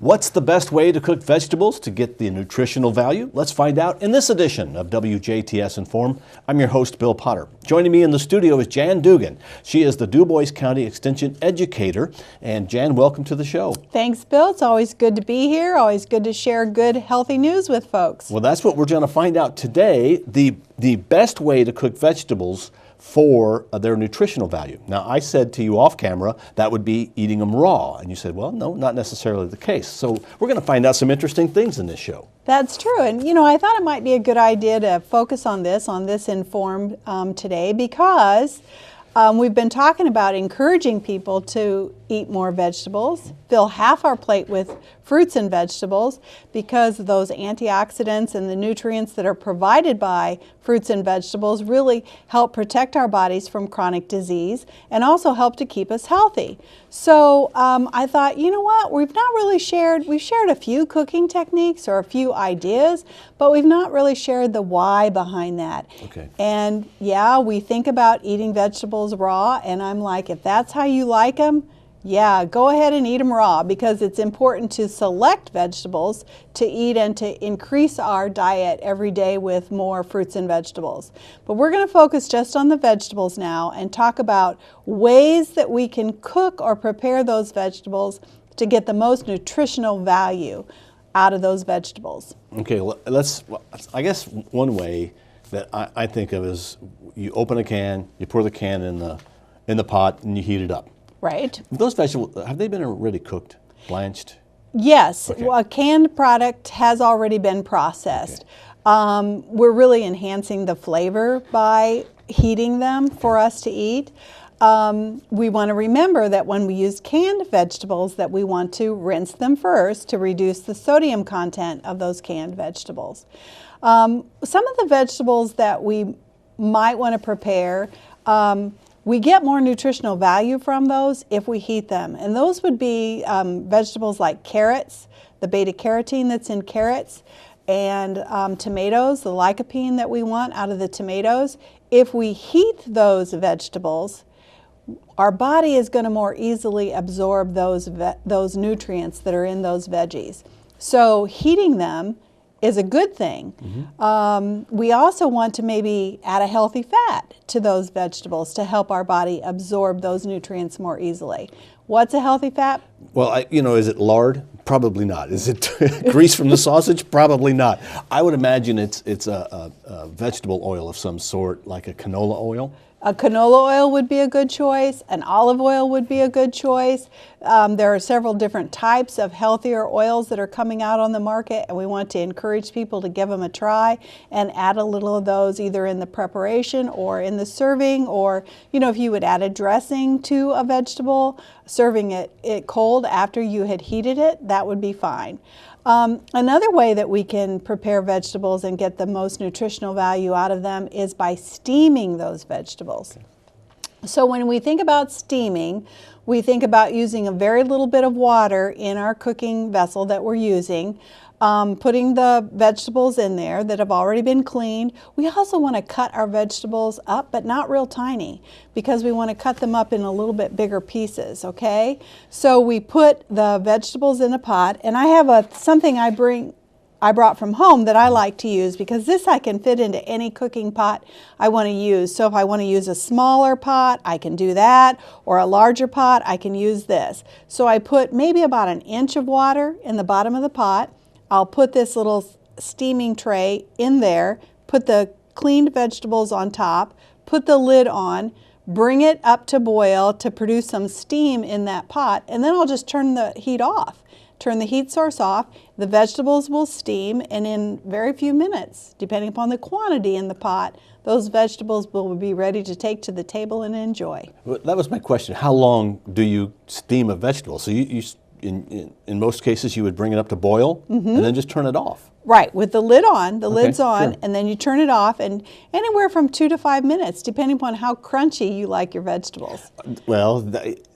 What's the best way to cook vegetables to get the nutritional value? Let's find out in this edition of WJTS in.form. I'm your host, Bill Potter. Joining me in the studio is Jan Dougan. She is the Dubois County Extension Educator. And Jan, welcome to the show. Thanks, Bill. It's always good to be here. Always good to share good, healthy news with folks. Well, that's what we're going to find out today, the best way to cook vegetables for their nutritional value. Now, I said to you off camera that would be eating them raw. And you said, well, no, not necessarily the case. So we're going to find out some interesting things in this show. That's true. And, you know, I thought it might be a good idea to focus on this Inform today because we've been talking about encouraging people to eat more vegetables, fill half our plate with fruits and vegetables because those antioxidants and the nutrients that are provided by fruits and vegetables really help protect our bodies from chronic disease and also help to keep us healthy. So I thought, you know what, we've shared a few cooking techniques or a few ideas, but we've not really shared the why behind that. Okay. And yeah, we think about eating vegetables raw, and I'm like, if that's how you like them, yeah, go ahead and eat them raw because it's important to select vegetables to eat and to increase our diet every day with more fruits and vegetables. But we're going to focus just on the vegetables now and talk about ways that we can cook or prepare those vegetables to get the most nutritional value out of those vegetables. Okay, I guess one way that I think of is you open a can, you pour the can in the pot, and you heat it up. Right. Those vegetables, have they been already cooked, blanched? Yes. Okay. Well, a canned product has already been processed. Okay. We're really enhancing the flavor by heating them for us to eat. We want to remember that when we use canned vegetables that we want to rinse them first to reduce the sodium content of those canned vegetables. Some of the vegetables that we might want to prepare, we get more nutritional value from those if we heat them. And those would be vegetables like carrots, the beta carotene that's in carrots, and tomatoes, the lycopene that we want out of the tomatoes. If we heat those vegetables, our body is going to more easily absorb those nutrients that are in those veggies. So heating them is a good thing. Mm-hmm. We also want to maybe add a healthy fat to those vegetables to help our body absorb those nutrients more easily. What's a healthy fat? Well, is it lard? Probably not. Is it grease from the sausage? Probably not. I would imagine it's a vegetable oil of some sort, like a canola oil. A canola oil would be a good choice. An olive oil would be a good choice. There are several different types of healthier oils that are coming out on the market, and we want to encourage people to give them a try and add a little of those either in the preparation or in the serving, or if you would add a dressing to a vegetable, serving it cold after you had heated it, that would be fine. Another way that we can prepare vegetables and get the most nutritional value out of them is by steaming those vegetables. Okay. So when we think about steaming, we think about using a very little bit of water in our cooking vessel that we're using, putting the vegetables in there that have already been cleaned. We also want to cut our vegetables up, but not real tiny, because we want to cut them up in a little bit bigger pieces, okay? So we put the vegetables in a pot, and I have something I brought from home that I like to use because this I can fit into any cooking pot I want to use. So if I want to use a smaller pot, I can do that, or a larger pot, I can use this. So I put maybe about an inch of water in the bottom of the pot. I'll put this little steaming tray in there, put the cleaned vegetables on top, put the lid on, bring it up to boil to produce some steam in that pot, and then I'll just turn the heat off. Turn the heat source off, the vegetables will steam, and in very few minutes, depending upon the quantity in the pot, those vegetables will be ready to take to the table and enjoy. Well, that was my question. How long do you steam a vegetable? So in most cases, you would bring it up to boil, mm-hmm. and then just turn it off. Right, with the lid on, the lid's on, sure. and then you turn it off, and anywhere from 2 to 5 minutes, depending upon how crunchy you like your vegetables. Well,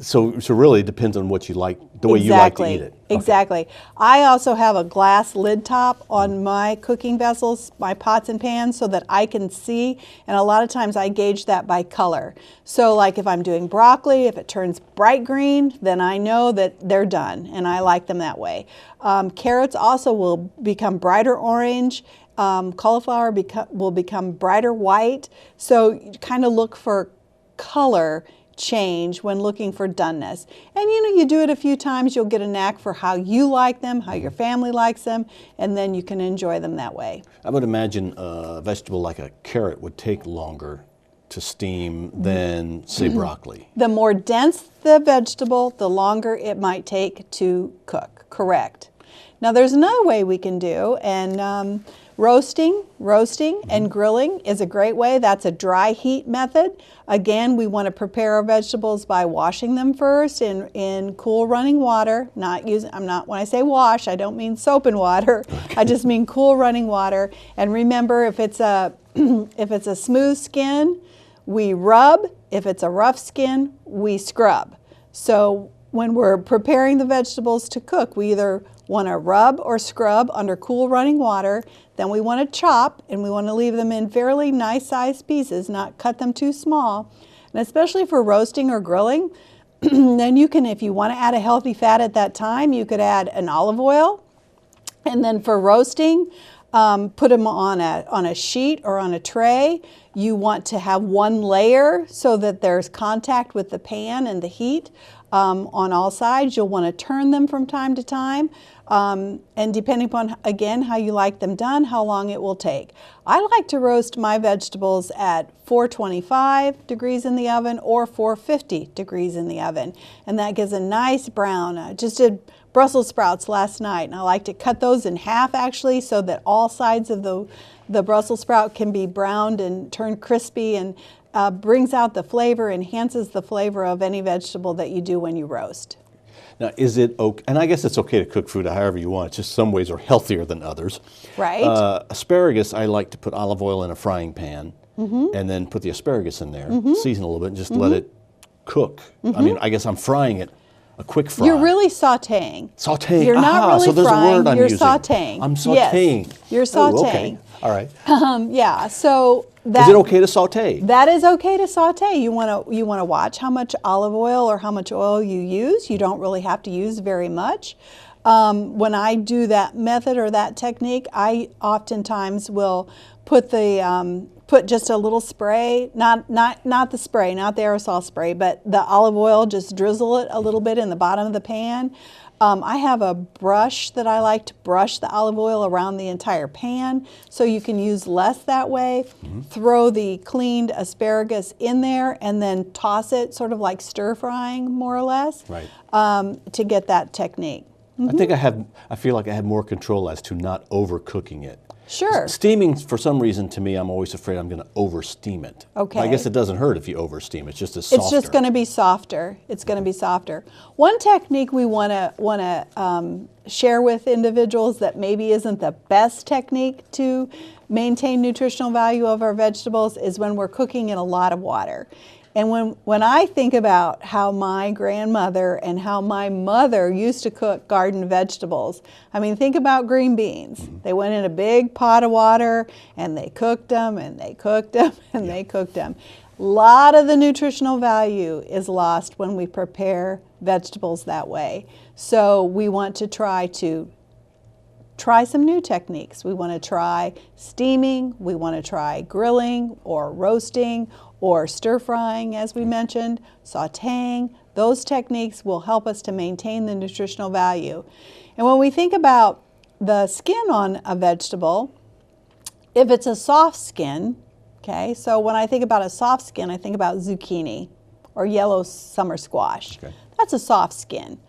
so really it depends on what you like, the way you like to eat it. Okay. Exactly. I also have a glass lid top on my cooking vessels, my pots and pans, so that I can see, and a lot of times I gauge that by color. So like if I'm doing broccoli, if it turns bright green, then I know that they're done, and I like them that way. Carrots also will become brighter orange. Cauliflower will become brighter white. So you kind of look for color change when looking for doneness. And you do it a few times, you'll get a knack for how you like them, how your family likes them, and then you can enjoy them that way. I would imagine a vegetable like a carrot would take longer to steam than, say, broccoli. The more dense the vegetable, the longer it might take to cook. Correct. Now there's another way we can do, and roasting and grilling is a great way. That's a dry heat method. Again, we want to prepare our vegetables by washing them first in cool running water. When I say wash, I don't mean soap and water. I just mean cool running water. And remember, if it's a smooth skin, we rub. If it's a rough skin, we scrub. So when we're preparing the vegetables to cook, we either want to rub or scrub under cool running water. Then we want to chop, and we want to leave them in fairly nice sized pieces, not cut them too small. And especially for roasting or grilling, then you can, if you want to add a healthy fat at that time, you could add an olive oil. And then for roasting, put them on a sheet or on a tray. You want to have one layer so that there's contact with the pan and the heat on all sides. You'll want to turn them from time to time. And depending upon, again, how you like them done, how long it will take. I like to roast my vegetables at 425 degrees in the oven or 450 degrees in the oven. And that gives a nice brown. I just did Brussels sprouts last night, and I like to cut those in half actually so that all sides of the Brussels sprout can be browned and turned crispy, and brings out the flavor, enhances the flavor of any vegetable that you do when you roast. Now, is it okay, and I guess it's okay to cook food however you want, it's just some ways are healthier than others. Right. Asparagus, I like to put olive oil in a frying pan and then put the asparagus in there, season a little bit, and just let it cook. I mean, I guess I'm frying it, a quick fry. You're really sauteing. Sauteing. You're not really so there's frying, a word I'm you're using. sauteing. I'm sauteing. Yes, you're sauteing. Ooh, okay. All right. Yeah, so Is it okay to saute? That is okay to saute. You want to watch how much olive oil or how much oil you use. You don't really have to use very much. When I do that method or that technique, I oftentimes will put put just a little spray, not the spray, not the aerosol spray, but the olive oil, just drizzle it a little bit in the bottom of the pan. I have a brush that I like to brush the olive oil around the entire pan, so you can use less that way. Throw the cleaned asparagus in there and then toss it, sort of like stir frying more or less, Right. To get that technique. I feel like I have more control as to not overcooking it. Sure. Steaming, for some reason, to me, I'm always afraid I'm going to over-steam it. Okay. I guess it doesn't hurt if you over-steam. It's just softer. It's just going to be softer. It's going to be softer. One technique we want to share with individuals that maybe isn't the best technique to maintain nutritional value of our vegetables is when we're cooking in a lot of water. And when I think about how my grandmother and how my mother used to cook garden vegetables, I mean, think about green beans. They went in a big pot of water and they cooked them and they cooked them and they cooked them. A lot of the nutritional value is lost when we prepare vegetables that way. So we want to try some new techniques. We want to try steaming, we want to try grilling or roasting or stir frying, as we mentioned, sauteing. Those techniques will help us to maintain the nutritional value. And when we think about the skin on a vegetable, if it's a soft skin, okay, so when I think about a soft skin, I think about zucchini or yellow summer squash. Okay. That's a soft skin.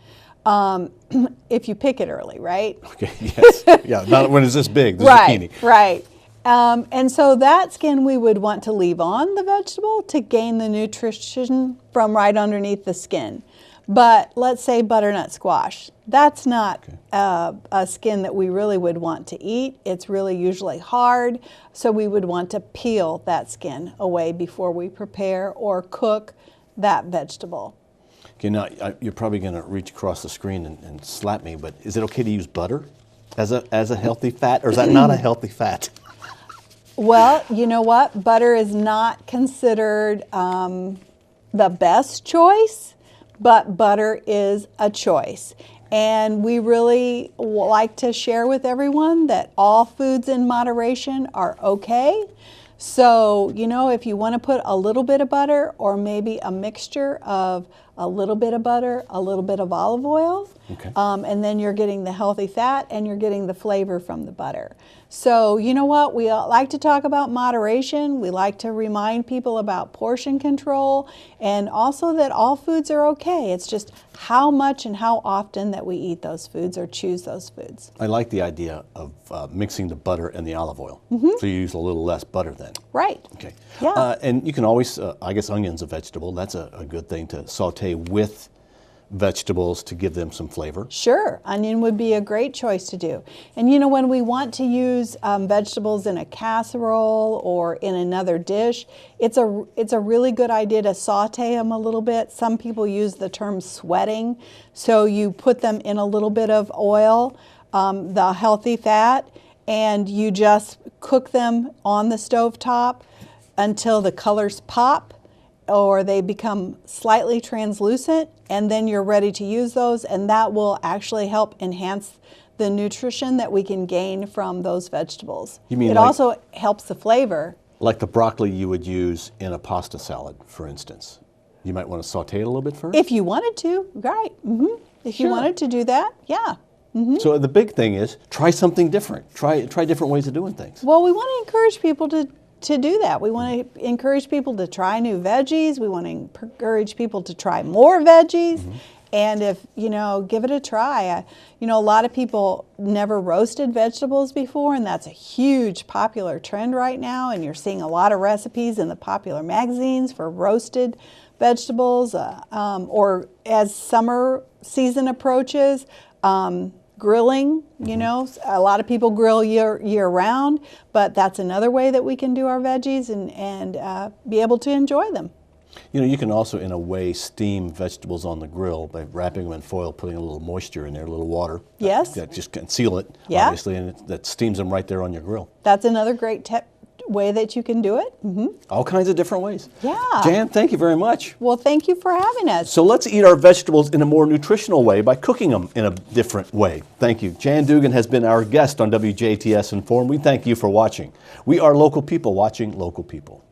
If you pick it early, right? Okay, yes. Yeah, not when it's this big, the zucchini. Right. And so that skin we would want to leave on the vegetable to gain the nutrition from right underneath the skin. But let's say butternut squash. That's not a skin that we really would want to eat. It's really usually hard, so we would want to peel that skin away before we prepare or cook that vegetable. Okay, now you're probably going to reach across the screen and slap me, but is it okay to use butter as a healthy fat, or is that not a healthy fat? Well, you know what? Butter is not considered the best choice, but butter is a choice. And we really like to share with everyone that all foods in moderation are okay. So, you know, if you want to put a little bit of butter or maybe a mixture of a little bit of butter, a little bit of olive oil, and then you're getting the healthy fat and you're getting the flavor from the butter. So, you know what? We like to talk about moderation. We like to remind people about portion control and also that all foods are okay. It's just how much and how often that we eat those foods or choose those foods. I like the idea of mixing the butter and the olive oil. So you use a little less butter then. Right. Okay. Yeah. And you can always, I guess onion's a vegetable. That's a good thing to saute with vegetables to give them some flavor. Sure, onion would be a great choice to do. And you know, when we want to use vegetables in a casserole or in another dish, it's a really good idea to saute them a little bit. Some people use the term sweating. So you put them in a little bit of oil, the healthy fat, and you just cook them on the stovetop until the colors pop or they become slightly translucent, and then you're ready to use those, and that will actually help enhance the nutrition that we can gain from those vegetables. You mean it also helps the flavor. Like the broccoli you would use in a pasta salad, for instance. You might want to saute it a little bit first? If you wanted to, right. If you wanted to do that, yeah. So the big thing is try something different. Try different ways of doing things. Well, we want to encourage people to do that. We want to encourage people to try new veggies. We want to encourage people to try more veggies. And if, you know, give it a try. You know, a lot of people never roasted vegetables before, and that's a huge popular trend right now. And you're seeing a lot of recipes in the popular magazines for roasted vegetables, or as summer season approaches, grilling. You know, a lot of people grill year round, but that's another way that we can do our veggies and be able to enjoy them. You know, you can also, in a way, steam vegetables on the grill by wrapping them in foil, putting a little moisture in there, a little water. Yes. That just conceal it, Yeah. obviously, and that steams them right there on your grill. That's another great way that you can do it. All kinds of different ways. Yeah. Jan, thank you very much. Well, thank you for having us. So let's eat our vegetables in a more nutritional way by cooking them in a different way. Thank you. Jan Dougan has been our guest on WJTS in.form. We thank you for watching. We are local people watching local people.